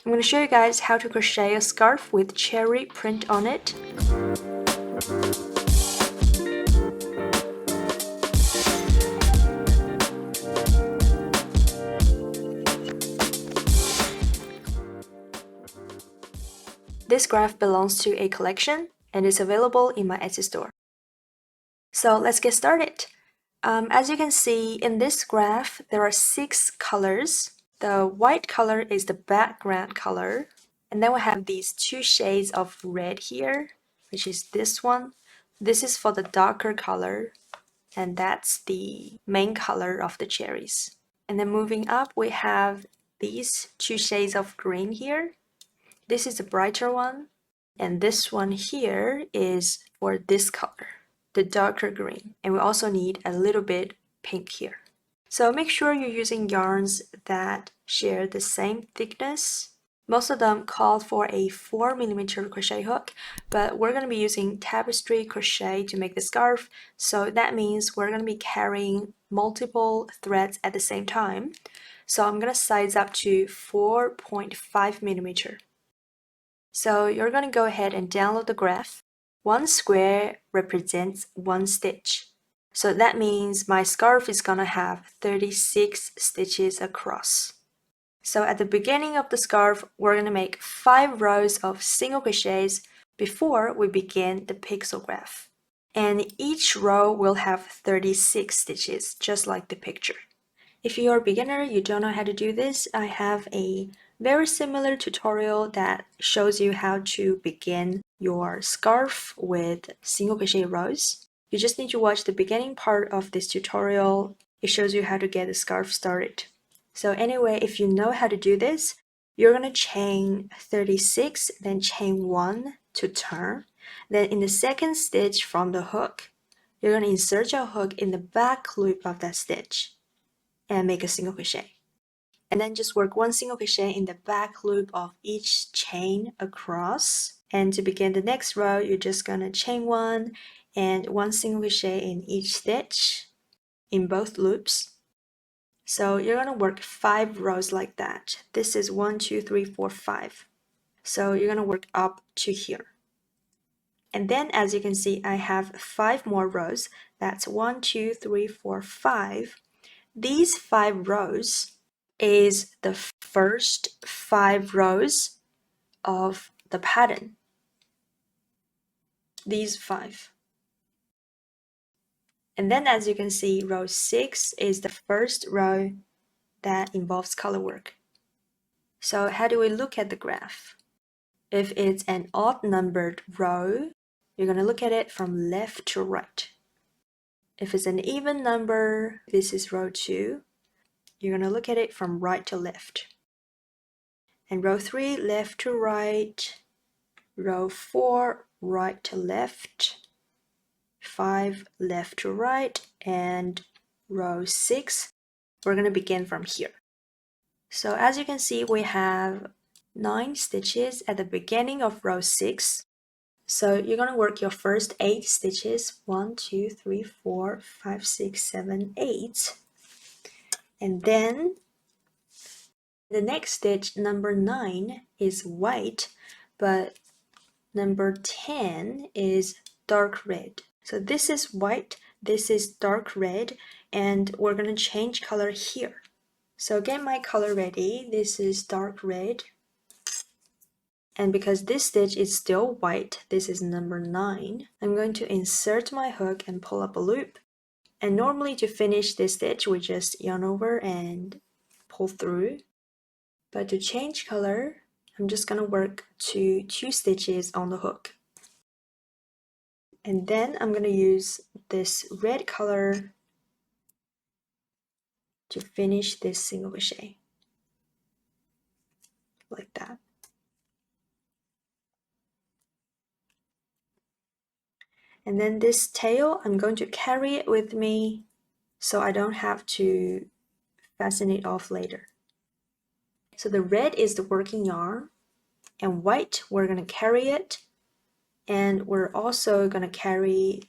I'm going to show you guys how to crochet a scarf with cherry print on it. This graph belongs to a collection and is available in my Etsy store. So let's get started. As you can see in this graph, there are 6 colors. The white color is the background color. And then we have these 2 shades of red here, which is this one. This is for the darker color, and that's the main color of the cherries. And then moving up, we have these 2 shades of green here. This is the brighter one, and this one here is for this color, the darker green. And we also need a little bit pink here. So make sure you're using yarns that share the same thickness. Most of them call for a 4mm crochet hook, but we're going to be using Tapestry crochet to make the scarf, so that means we're going to be carrying multiple threads at the same time. So I'm going to size up to 4.5mm. So you're going to go ahead and download the graph. 1 square represents 1 stitch. So that means my scarf is going to have 36 stitches across. So at the beginning of the scarf, we're going to make 5 rows of single crochets before we begin the pixel graph. And each row will have 36 stitches, just like the picture. If you're a beginner, you don't know how to do this, I have a very similar tutorial that shows you how to begin your scarf with single crochet rows. You just need to watch the beginning part of this tutorial. It shows you how to get the scarf started. So anyway, if you know how to do this, you're going to chain 36, then chain 1 to turn. Then in the second stitch from the hook, you're going to insert your hook in the back loop of that stitch and make a single crochet. And then just work 1 single crochet in the back loop of each chain across. And to begin the next row, you're just going to chain 1 and 1 single crochet in each stitch in both loops. So you're going to work 5 rows like that. This is 1, 2, 3, 4, 5. So you're going to work up to here. And then as you can see, I have 5 more rows. That's 1, 2, 3, 4, 5. These 5 rows is the first 5 rows of the pattern. These 5. And then as you can see, row 6 is the first row that involves color work. So how do we look at the graph? If it's an odd numbered row, you're going to look at it from left to right. If it's an even number, this is row 2. You're going to look at it from right to left. And row 3, left to right. Row 4, right to left. 5, left to right. And row 6, we're going to begin from here. So as you can see, we have 9 stitches at the beginning of row 6. So you're going to work your first 8 stitches. 1, 2, 3, 4, 5, 6, 7, 8. And then the next stitch, number 9, is white, but number 10 is dark red. So this is white, this is dark red, and we're going to change color here. So get my color ready. This is dark red. And because this stitch is still white, this is number 9, I'm going to insert my hook and pull up a loop. And normally to finish this stitch, we just yarn over and pull through. But to change color, I'm just going to work 2 stitches on the hook. And then I'm going to use this red color to finish this single crochet. Like that. And then this tail, I'm going to carry it with me so I don't have to fasten it off later. So the red is the working yarn, and white, we're going to carry it, and we're also going to carry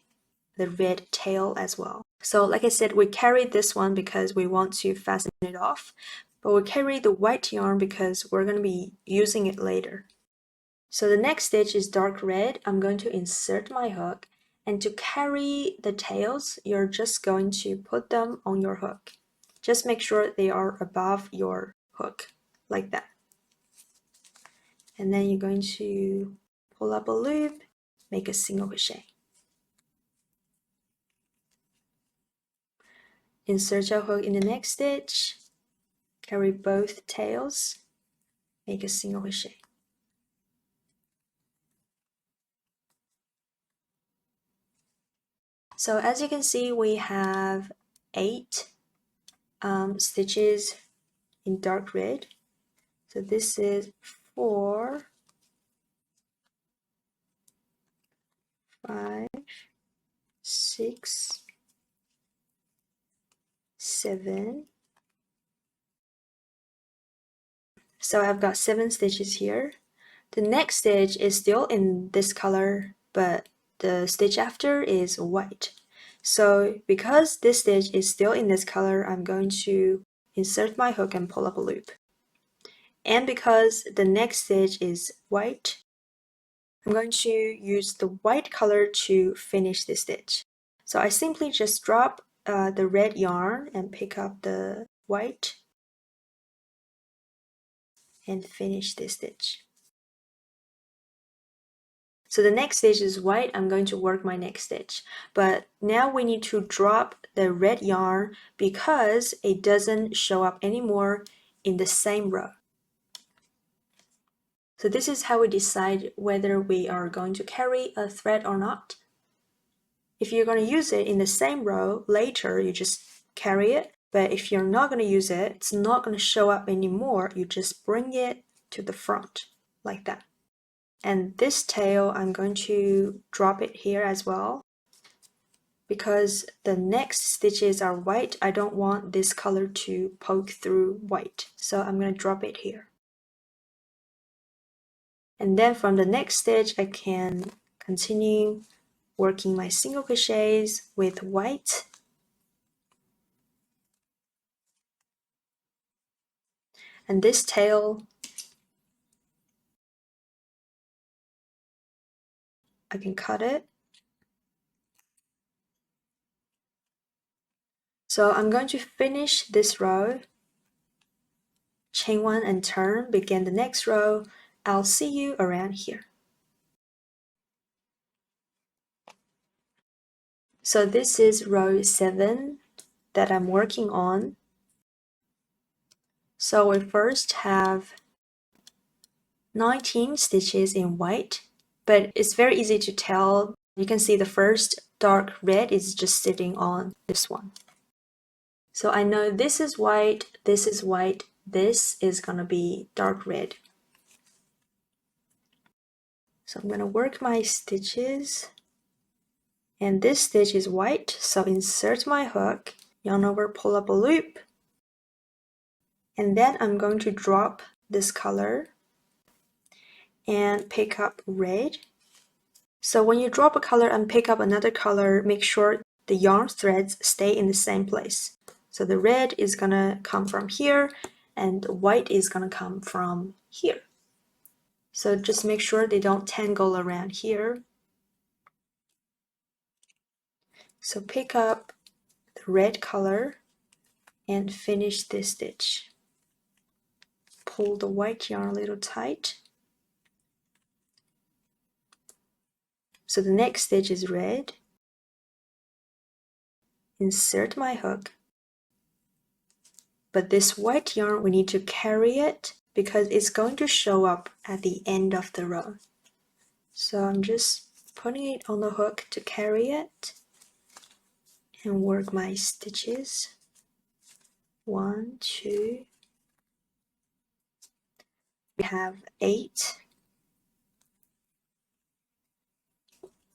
the red tail as well. So like I said, we carried this one because we want to fasten it off, but we'll carry the white yarn because we're going to be using it later. So the next stitch is dark red. I'm going to insert my hook, and to carry the tails, you're just going to put them on your hook. Just make sure they are above your hook, like that. And then you're going to pull up a loop, make a single crochet. Insert your hook in the next stitch, carry both tails, make a single crochet. So as you can see, we have 8 stitches in dark red. So this is 4, 5, 6, 7. So I've got 7 stitches here. The next stitch is still in this color, but the stitch after is white. So because this stitch is still in this color, I'm going to insert my hook and pull up a loop. And because the next stitch is white, I'm going to use the white color to finish this stitch. So I simply just drop the red yarn and pick up the white and finish this stitch. So the next stitch is white. I'm going to work my next stitch, but now we need to drop the red yarn because it doesn't show up anymore in the same row. So this is how we decide whether we are going to carry a thread or not. If you're going to use it in the same row later, you just carry it, but if you're not going to use it, it's not going to show up anymore. You just bring it to the front like that. And this tail, I'm going to drop it here as well because the next stitches are white. I don't want this color to poke through white, so I'm going to drop it here. And then from the next stitch, I can continue working my single crochets with white. And this tail, I can cut it. So I'm going to finish this row, chain 1 and turn, begin the next row. I'll see you around here. So this is row 7 that I'm working on. So we first have 19 stitches in white, but it's very easy to tell. You can see the first dark red is just sitting on this one. So I know this is white, this is white, this is gonna be dark red. So I'm gonna work my stitches, and this stitch is white, so insert my hook, yarn over, pull up a loop, and then I'm going to drop this color and pick up red. So when you drop a color and pick up another color, make sure the yarn threads stay in the same place. So the red is gonna come from here and white is gonna come from here. So just make sure they don't tangle around here. So pick up the red color and finish this stitch. Pull the white yarn a little tight. So the next stitch is red. Insert my hook. But this white yarn, we need to carry it because it's going to show up at the end of the row. So I'm just putting it on the hook to carry it and work my stitches. 1, 2. We have 8.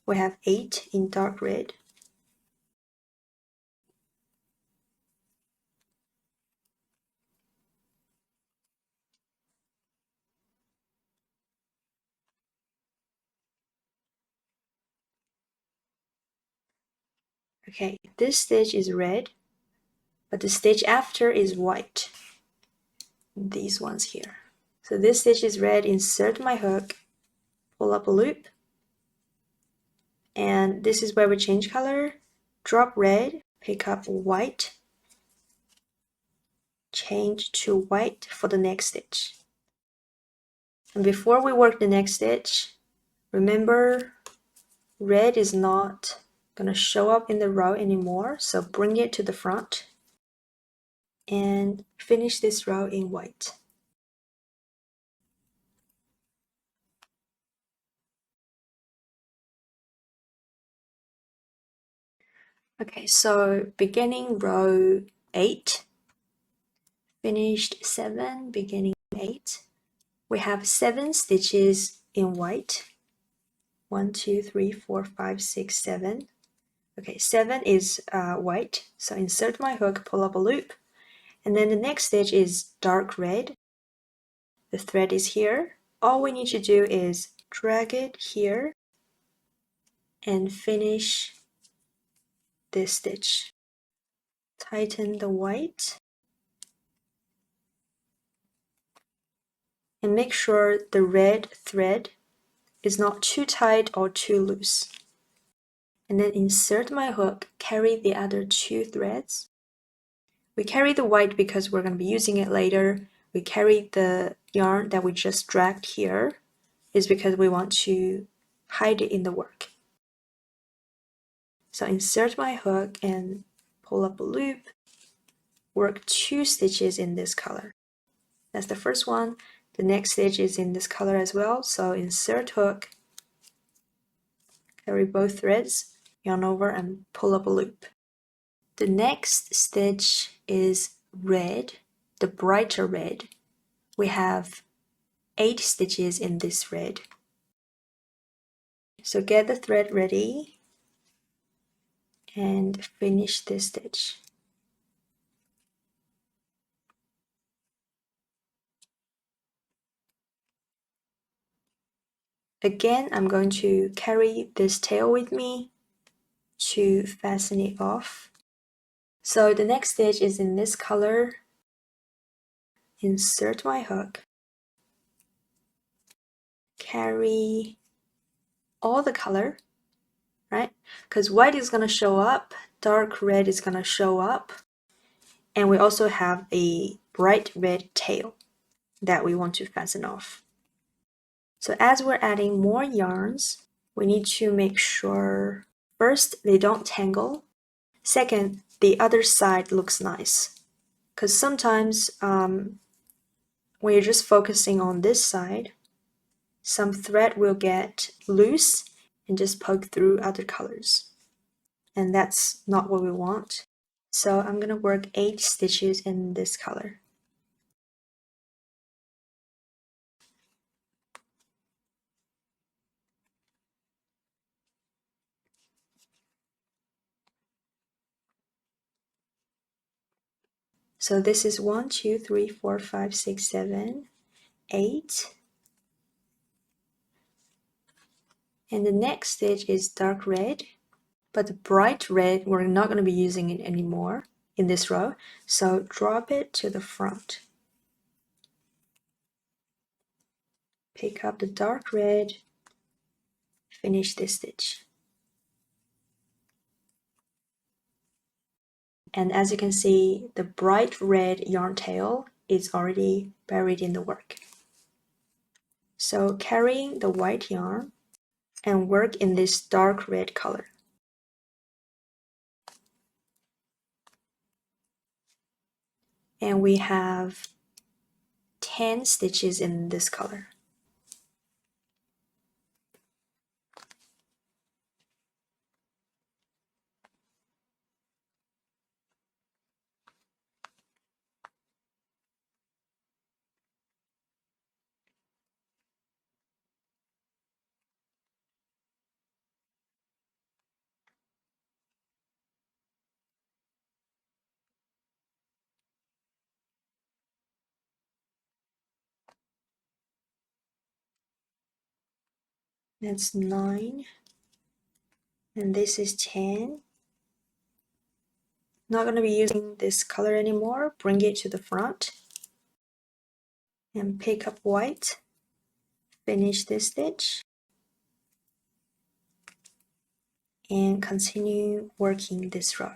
We have 8 in dark red. Okay, this stitch is red, but the stitch after is white. these ones here. So this stitch is red, insert my hook, pull up a loop, and this is where we change color, drop red, pick up white, change to white for the next stitch. And before we work the next stitch, remember red is not going to show up in the row anymore, so bring it to the front and finish this row in white. Okay, so beginning row 8, finished 7, beginning 8. We have 7 stitches in white. 1, 2, 3, 4, 5, 6, 7. Okay, 7 is white, so insert my hook, pull up a loop, and then the next stitch is dark red. The thread is here. All we need to do is drag it here and finish this stitch. Tighten the white and make sure the red thread is not too tight or too loose. And then insert my hook, carry the other 2 threads. We carry the white because we're going to be using it later. We carry the yarn that we just dragged here is because we want to hide it in the work. So insert my hook and pull up a loop, work 2 stitches in this color. That's the first one. The next stitch is in this color as well, so insert hook, carry both threads, yarn over and pull up a loop. The next stitch is red, the brighter red. We have 8 stitches in this red. So get the thread ready and finish this stitch. Again, I'm going to carry this tail with me to fasten it off. So the next stitch is in this color. Insert my hook, carry all the color, right? Because white is going to show up, dark red is going to show up, and we also have a bright red tail that we want to fasten off. So as we're adding more yarns, we need to make sure first they don't tangle. Second, the other side looks nice. Because sometimes when you're just focusing on this side, some thread will get loose and just poke through other colors. And that's not what we want. So I'm going to work 8 stitches in this color. So this is 1, 2, 3, 4, 5, 6, 7, 8. And the next stitch is dark red, but the bright red, we're not going to be using it anymore in this row. So drop it to the front. Pick up the dark red, finish this stitch. And as you can see, the bright red yarn tail is already buried in the work. So carrying the white yarn and work in this dark red color. And we have 10 stitches in this color. That's 9. And this is 10. Not going to be using this color anymore. Bring it to the front. and pick up white, finish this stitch, and continue working this row.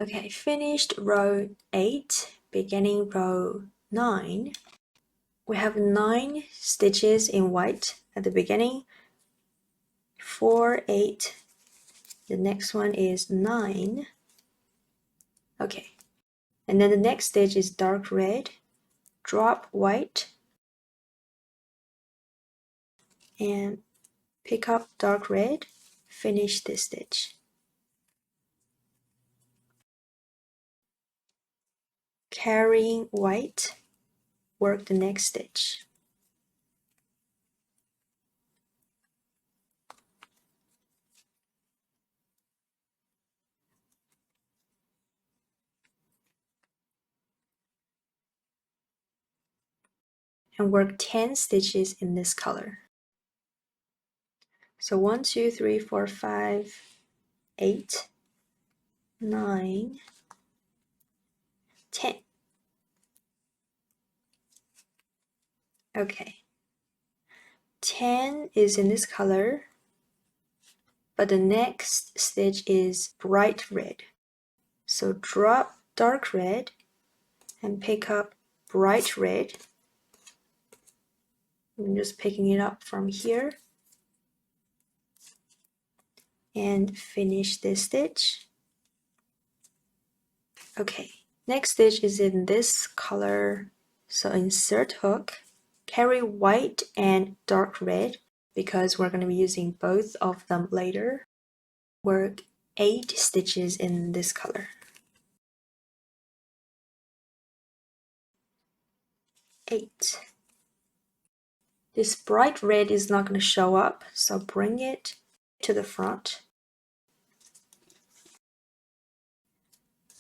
Okay, finished row 8, beginning row 9. We have 9 stitches in white at the beginning, 4, 8, the next one is 9. Okay, and then the next stitch is dark red, drop white, and pick up dark red, finish this stitch. Carrying white, work the next stitch. And work 10 stitches in this color. So 1, 2, 3, 4, 5, 8, 9, 10. Okay. 10 is in this color, but the next stitch is bright red. So drop dark red and pick up bright red. I'm just picking it up from here and finish this stitch. Okay, next stitch is in this color. So insert hook, carry white and dark red because we're going to be using both of them later. Work 8 stitches in this color. 8. This bright red is not going to show up, so bring it to the front.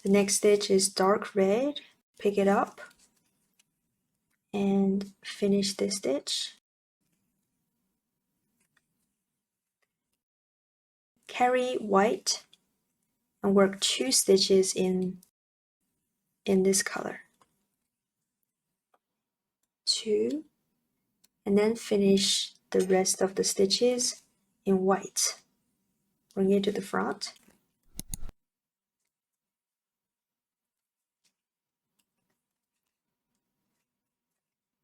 The next stitch is dark red, pick it up and finish this stitch. Carry white and work 2 stitches in this color. 2, and then finish the rest of the stitches in white. Bring it to the front.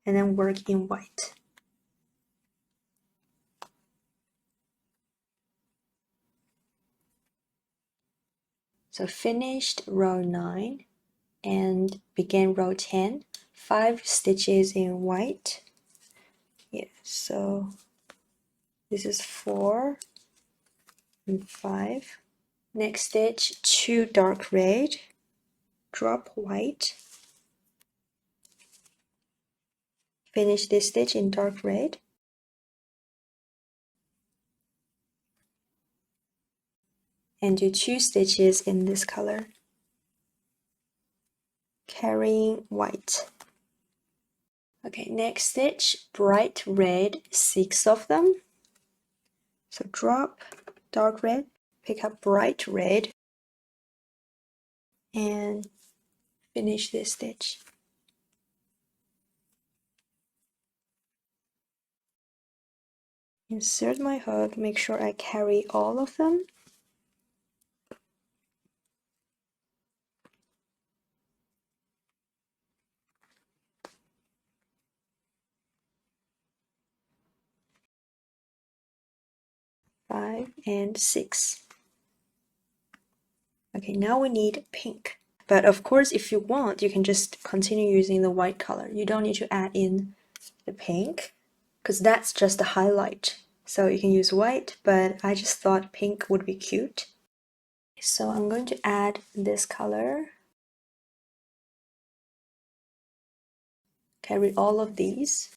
And then work in white. So finished row 9 and begin row 10. 5 stitches in white. Yeah, so this is 4 and 5. Next stitch, 2 dark red, drop white. Finish this stitch in dark red. And do 2 stitches in this color. Carrying white. Okay, next stitch, bright red, 6 of them. So drop dark red, pick up bright red, and finish this stitch. Insert my hook, make sure I carry all of them. Five and 6. Okay, now we need pink. But of course, if you want, you can just continue using the white color. You don't need to add in the pink, because that's just a highlight. So you can use white, but I just thought pink would be cute. So I'm going to add this color. Carry all of these.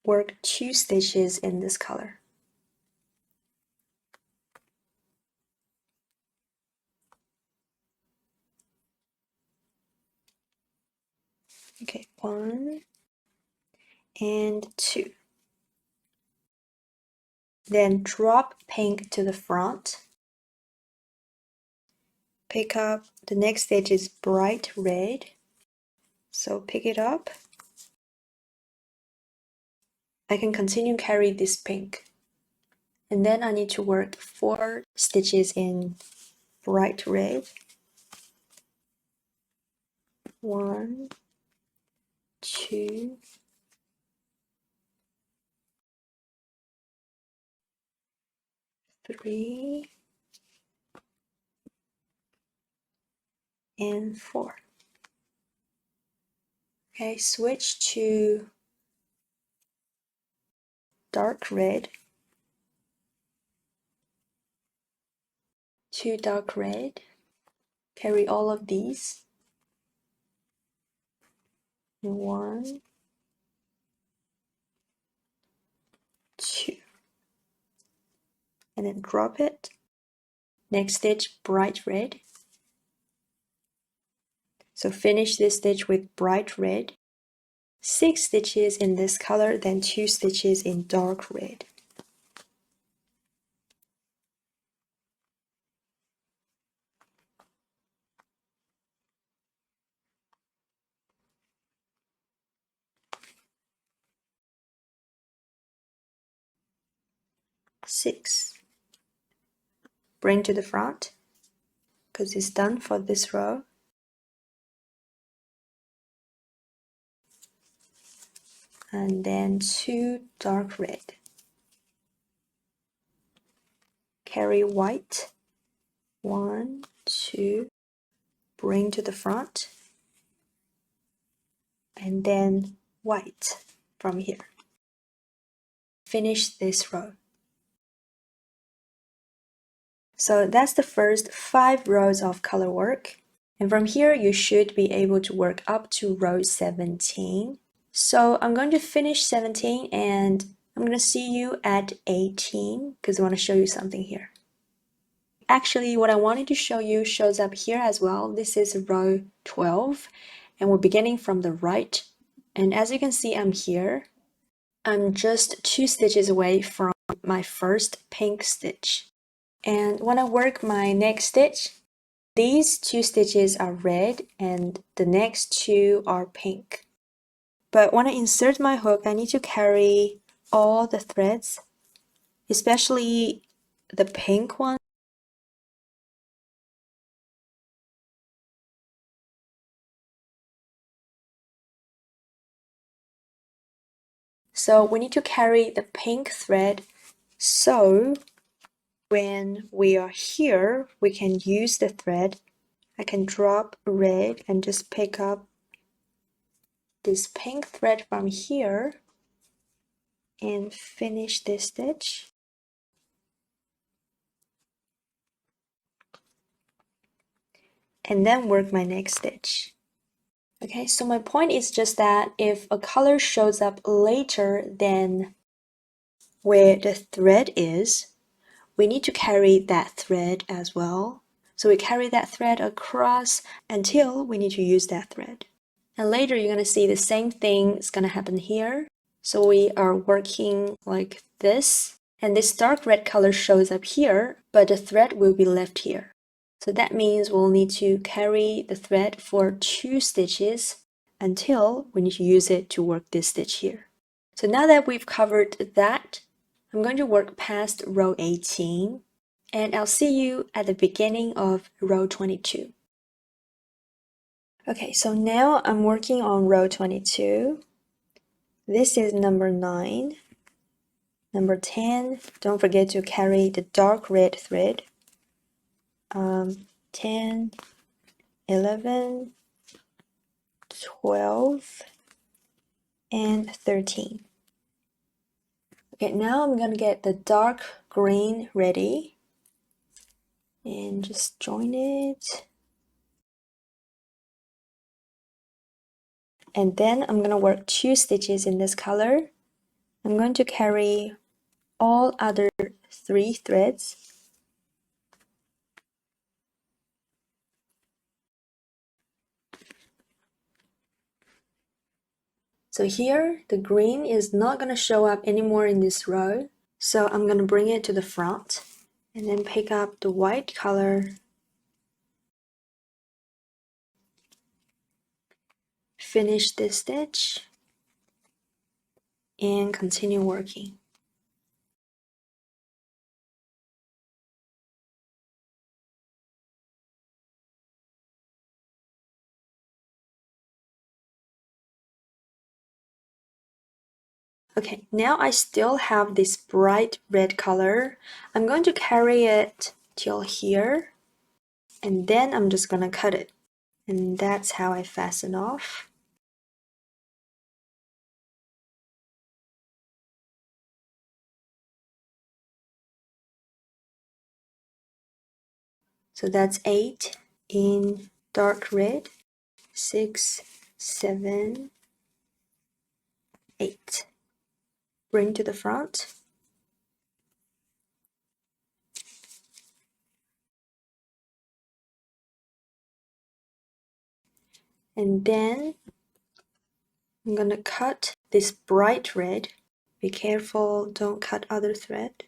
Work 2 stitches in this color. Okay, 1 and 2. Then drop pink to the front. Pick up, the next stitch is bright red. So pick it up. I can continue carry this pink. And then I need to work 4 stitches in bright red. 1, 2, 3, and 4. Okay, switch to dark red, to dark red. Carry all of these. 1, 2, and then drop it. Next stitch, bright red. So finish this stitch with bright red. 6 stitches in this color, then 2 stitches in dark red. Six. Bring to the front because it's done for this row. And then 2 dark red. Carry white. 1, 2. Bring to the front. And then white from here. Finish this row. So that's the first 5 rows of color work. And from here, you should be able to work up to row 17. So I'm going to finish 17 and I'm going to see you at 18 because I want to show you something here. Actually, what I wanted to show you shows up here as well. This is row 12 and we're beginning from the right. And as you can see, I'm here. I'm just 2 stitches away from my first pink stitch. And when I work my next stitch, these 2 stitches are red and the next 2 are pink. But when I insert my hook, I need to carry all the threads, especially the pink one. So we need to carry the pink thread, so when we are here, we can use the thread. I can drop red and just pick up this pink thread from here and finish this stitch. And then work my next stitch. Okay, so my point is just that if a color shows up later than where the thread is, we need to carry that thread as well. So we carry that thread across until we need to use that thread. And later you're going to see the same thing is going to happen here. So we are working like this, and this dark red color shows up here, but the thread will be left here. So that means we'll need to carry the thread for 2 stitches until we need to use it to work this stitch here. So now that we've covered that, I'm going to work past row 18 and I'll see you at the beginning of row 22. Okay, so now I'm working on row 22. This is number 9. Number 10, don't forget to carry the dark red thread. 10, 11, 12, and 13. Okay, now I'm gonna get the dark green ready and just join it. And then I'm gonna work 2 stitches in this color. I'm going to carry all other 3 threads. So here, the green is not going to show up anymore in this row. So I'm going to bring it to the front and then pick up the white color, finish this stitch, and continue working. Okay, now I still have this bright red color. I'm going to carry it till here, and then I'm just gonna cut it. And that's how I fasten off. So that's 8 in dark red, 6, 7, 8. Bring to the front. And then I'm gonna cut this bright red. Be careful, don't cut other thread.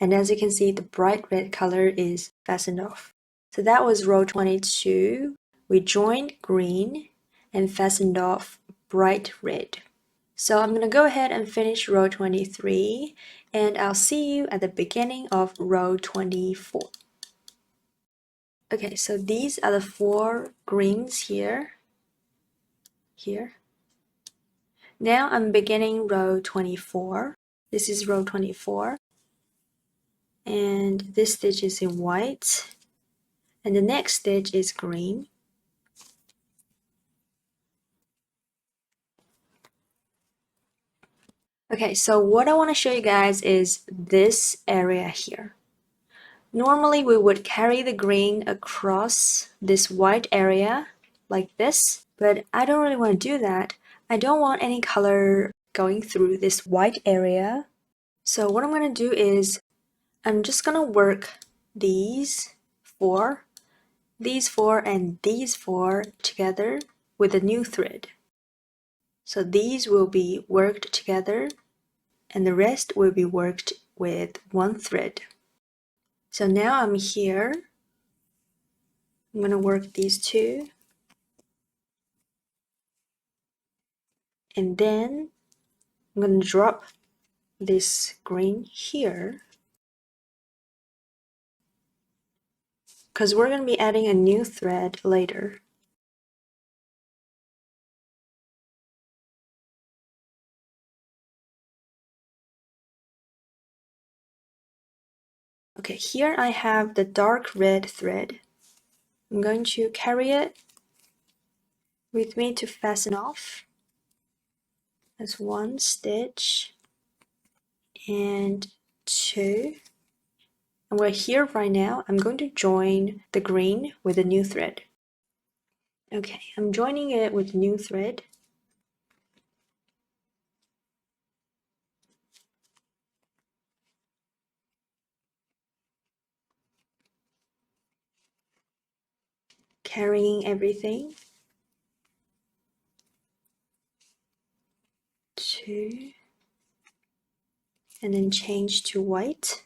And as you can see, the bright red color is fastened off. So that was row 22. We joined green and fastened off bright red. So I'm going to go ahead and finish row 23, and I'll see you at the beginning of row 24. Okay, so these are the 4 greens here. Now I'm beginning row 24. This is row 24. And this stitch is in white. And the next stitch is green. Okay, so what I want to show you guys is this area here. Normally we would carry the green across this white area like this, but I don't really want to do that. I don't want any color going through this white area. So what I'm going to do is I'm just going to work these 4, and these 4 together with a new thread. So these will be worked together and the rest will be worked with one thread. So now I'm here. I'm going to work these 2. And then I'm going to drop this green here because we're going to be adding a new thread later. Okay, here I have the dark red thread. I'm going to carry it with me to fasten off. That's 1 stitch and 2. And we're here right now. I'm going to join the green with a new thread. Okay, I'm joining it with new thread. Carrying everything. 2. And then change to white.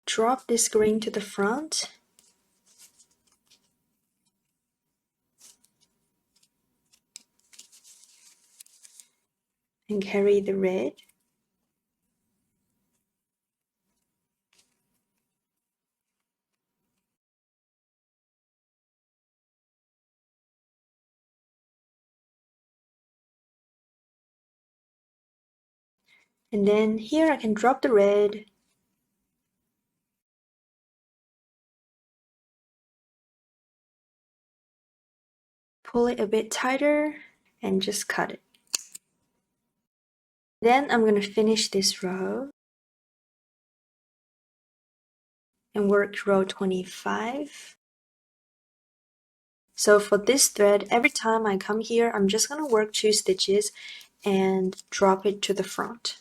Drop this green to the front. And carry the red. And then here I can drop the red. Pull it a bit tighter and just cut it. Then I'm going to finish this row and work row 25. So for this thread, every time I come here, I'm just going to work 2 stitches and drop it to the front.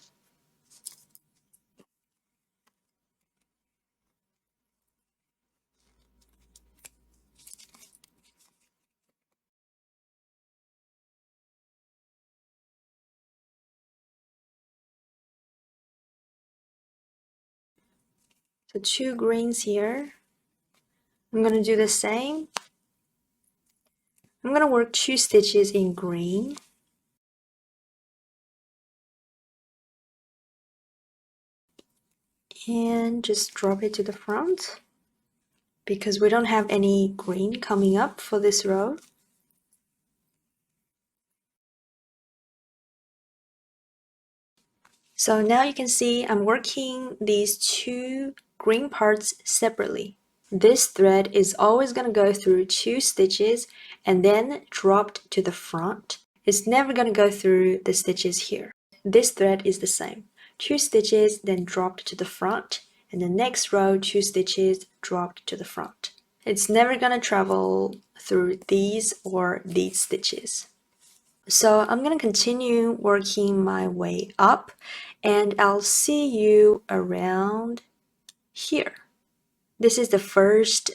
the 2 greens here. I'm going to do the same. I'm going to work 2 stitches in green. And just drop it to the front because we don't have any green coming up for this row. So now you can see I'm working these 2 green parts separately. This thread is always going to go through 2 stitches and then dropped to the front. It's never going to go through the stitches here. This thread is the same. 2 stitches, then dropped to the front, and the next row 2 stitches, dropped to the front. It's never going to travel through these or these stitches. So I'm going to continue working my way up, and I'll see you around here. This is the first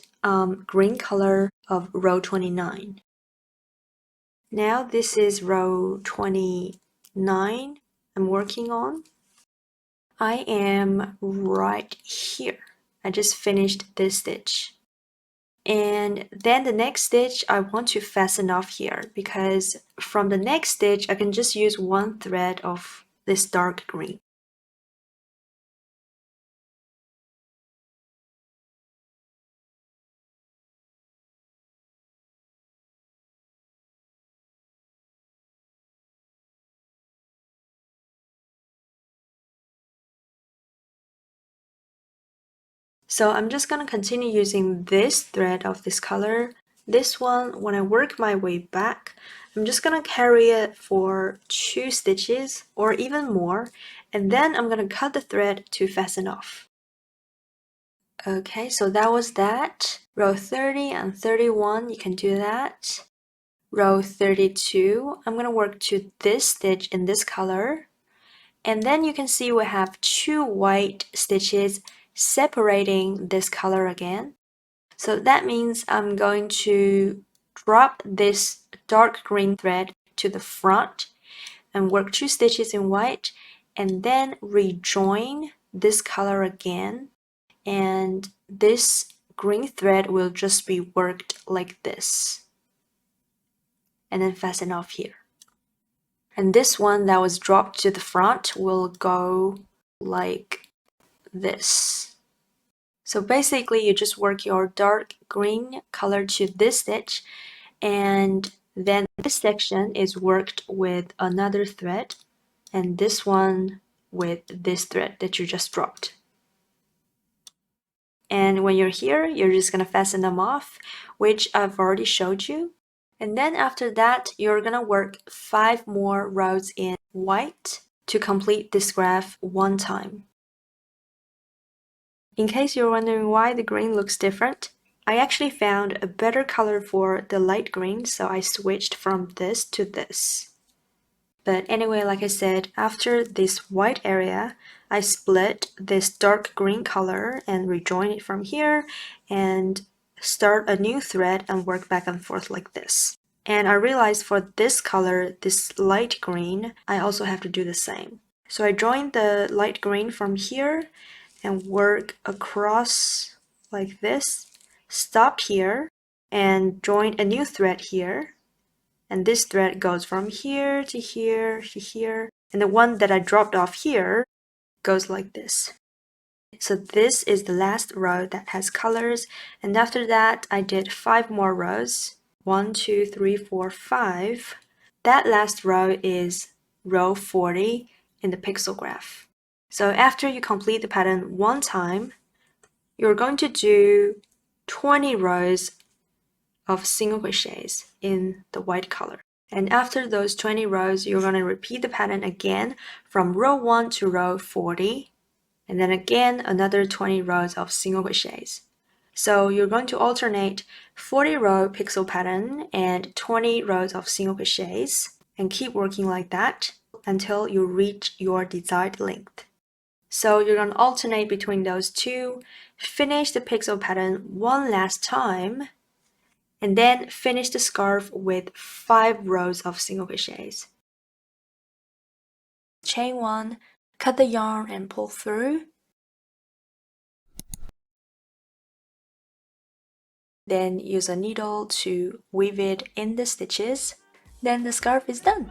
green color of row 29. Now this is row 29 I'm working on. I am right here. I just finished this stitch. And then the next stitch I want to fasten off here because from the next stitch I can just use 1 thread of this dark green. So I'm just going to continue using this thread of this color. This one, when I work my way back, I'm just going to carry it for 2 stitches or even more, and then I'm going to cut the thread to fasten off. Okay, so that was that. Row 30 and 31, you can do that. Row 32, I'm going to work to this stitch in this color. And then you can see we have 2 white stitches separating this color again. So that means I'm going to drop this dark green thread to the front and work 2 stitches in white and then rejoin this color again, and this green thread will just be worked like this and then fasten off here. And this one that was dropped to the front will go like this. So basically you just work your dark green color to this stitch, and then this section is worked with another thread, and this one with this thread that you just dropped. And when you're here, you're just gonna fasten them off, which I've already showed you. And then after that, you're gonna work 5 more rows in white to complete this graph 1 time. In case you're wondering why the green looks different, I actually found a better color for the light green, so I switched from this to this. But anyway, like I said, after this white area, I split this dark green color and rejoin it from here and start a new thread and work back and forth like this. And I realized for this color, this light green, I also have to do the same. So I joined the light green from here and work across like this, stop here, and join a new thread here. And this thread goes from here to here to here. And the one that I dropped off here goes like this. So this is the last row that has colors. And after that, I did 5 more rows. 1, 2, 3, 4, 5. That last row is row 40 in the pixel graph. So after you complete the pattern 1 time, you're going to do 20 rows of single crochets in the white color. And after those 20 rows, you're going to repeat the pattern again from row 1 to row 40, and then again another 20 rows of single crochets. So you're going to alternate 40 row pixel pattern and 20 rows of single crochets, and keep working like that until you reach your desired length. So you're going to alternate between those two, finish the pixel pattern 1 last time, and then finish the scarf with 5 rows of single crochets. Chain 1, cut the yarn and pull through. then use a needle to weave it in the stitches. Then the scarf is done.